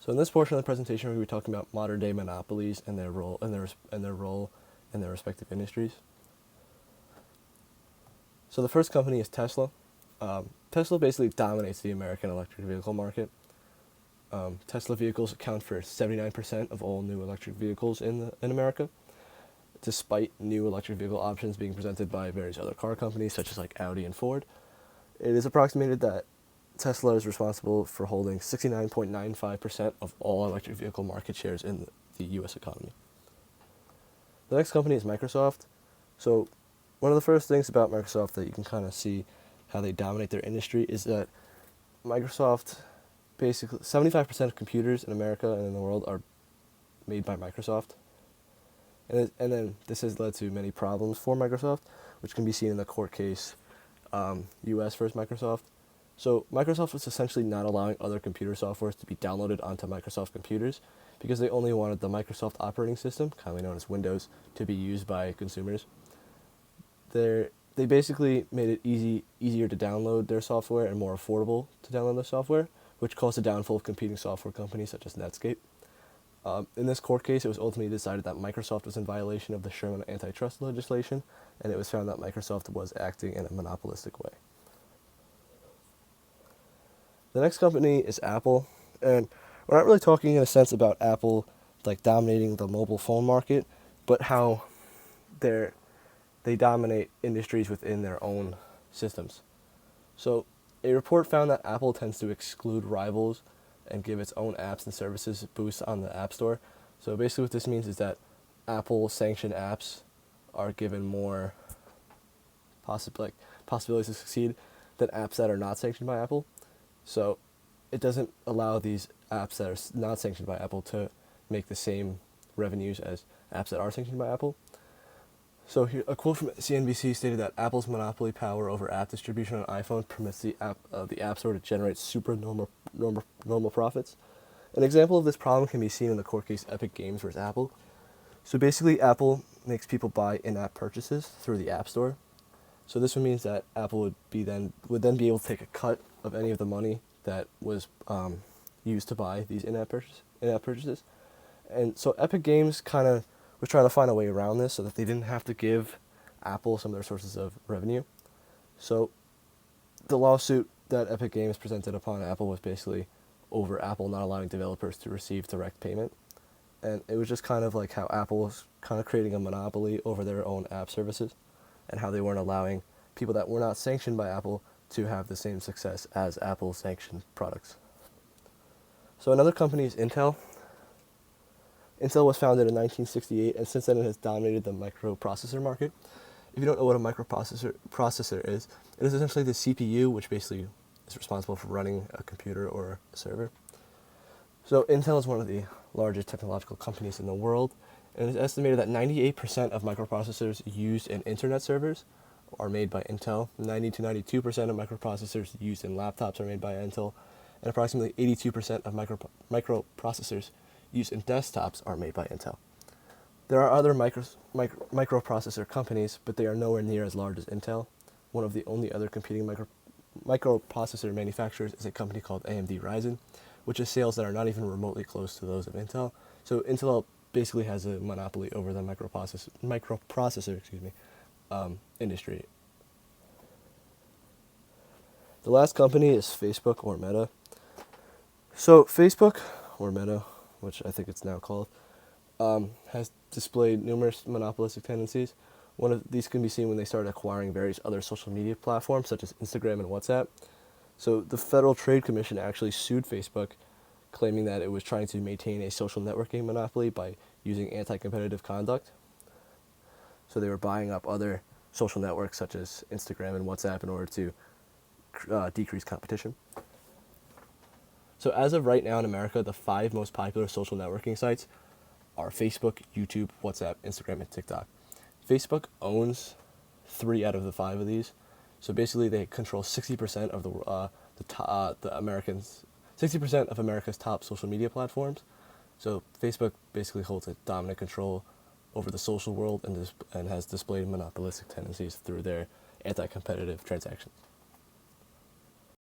So in this portion of the presentation, we're going to be talking about modern-day monopolies and their role in their respective industries. So the first company is Tesla. Tesla basically dominates the American electric vehicle market. Tesla vehicles account for 79% of all new electric vehicles in America, despite new electric vehicle options being presented by various other car companies such as like Audi and Ford. It is approximated that Tesla is responsible for holding 69.95% of all electric vehicle market shares in the U.S. economy. The next company is Microsoft. So one of the first things about Microsoft that you can kind of see how they dominate their industry is that Microsoft, basically 75% of computers in America and in the world are made by Microsoft. And then this has led to many problems for Microsoft, which can be seen in the court case U.S. versus Microsoft. So Microsoft was essentially not allowing other computer softwares to be downloaded onto Microsoft computers because they only wanted the Microsoft operating system, commonly known as Windows, to be used by consumers. They basically made it easier to download their software and more affordable to download their software, which caused the downfall of competing software companies such as Netscape. In this court case, it was ultimately decided that Microsoft was in violation of the Sherman antitrust legislation, and it was found that Microsoft was acting in a monopolistic way. The next company is Apple, and we're not really talking in a sense about Apple like dominating the mobile phone market, but how they dominate industries within their own systems. So a report found that Apple tends to exclude rivals and give its own apps and services boosts on the App Store. So basically what this means is that Apple sanctioned apps are given more possibilities to succeed than apps that are not sanctioned by Apple. So it doesn't allow these apps that are not sanctioned by Apple to make the same revenues as apps that are sanctioned by Apple. So here, a quote from CNBC stated that Apple's monopoly power over app distribution on iPhone permits the App Store to generate normal profits. An example of this problem can be seen in the court case Epic Games versus Apple. So basically, Apple makes people buy in-app purchases through the App Store. So this would mean that Apple would then be able to take a cut of any of the money that was used to buy these in-app purchases. And so Epic Games kind of was trying to find a way around this so that they didn't have to give Apple some of their sources of revenue. So the lawsuit that Epic Games presented upon Apple was basically over Apple not allowing developers to receive direct payment. And it was just kind of like how Apple was kind of creating a monopoly over their own app services and how they weren't allowing people that were not sanctioned by Apple to have the same success as Apple sanctioned products. So another company is Intel. Intel was founded in 1968, and since then it has dominated the microprocessor market. If you don't know what a microprocessor is, it is essentially the CPU, which basically is responsible for running a computer or a server. So Intel is one of the largest technological companies in the world, and it is estimated that 98% of microprocessors used in internet servers are made by Intel. 90 to 92% of microprocessors used in laptops are made by Intel, and approximately 82% of microprocessors used in desktops are made by Intel. There are other microprocessor companies, but they are nowhere near as large as Intel. One of the only other competing microprocessor manufacturers is a company called AMD Ryzen, which has sales that are not even remotely close to those of Intel. So Intel basically has a monopoly over the microprocessor industry. The last company is Facebook or Meta. So Facebook or Meta, which I think it's now called, has displayed numerous monopolistic tendencies. One of these can be seen when they started acquiring various other social media platforms such as Instagram and WhatsApp. So the Federal Trade Commission actually sued Facebook, claiming that it was trying to maintain a social networking monopoly by using anti-competitive conduct. So they were buying up other social networks such as Instagram and WhatsApp in order to decrease competition. So as of right now in America, the 5 most popular social networking sites are Facebook, YouTube, WhatsApp, Instagram, and TikTok. Facebook owns 3 out of the 5 of these. So basically, they control 60% of the Americans, 60% of America's top social media platforms. So Facebook basically holds a dominant control over the social world and has displayed monopolistic tendencies through their anti-competitive transactions.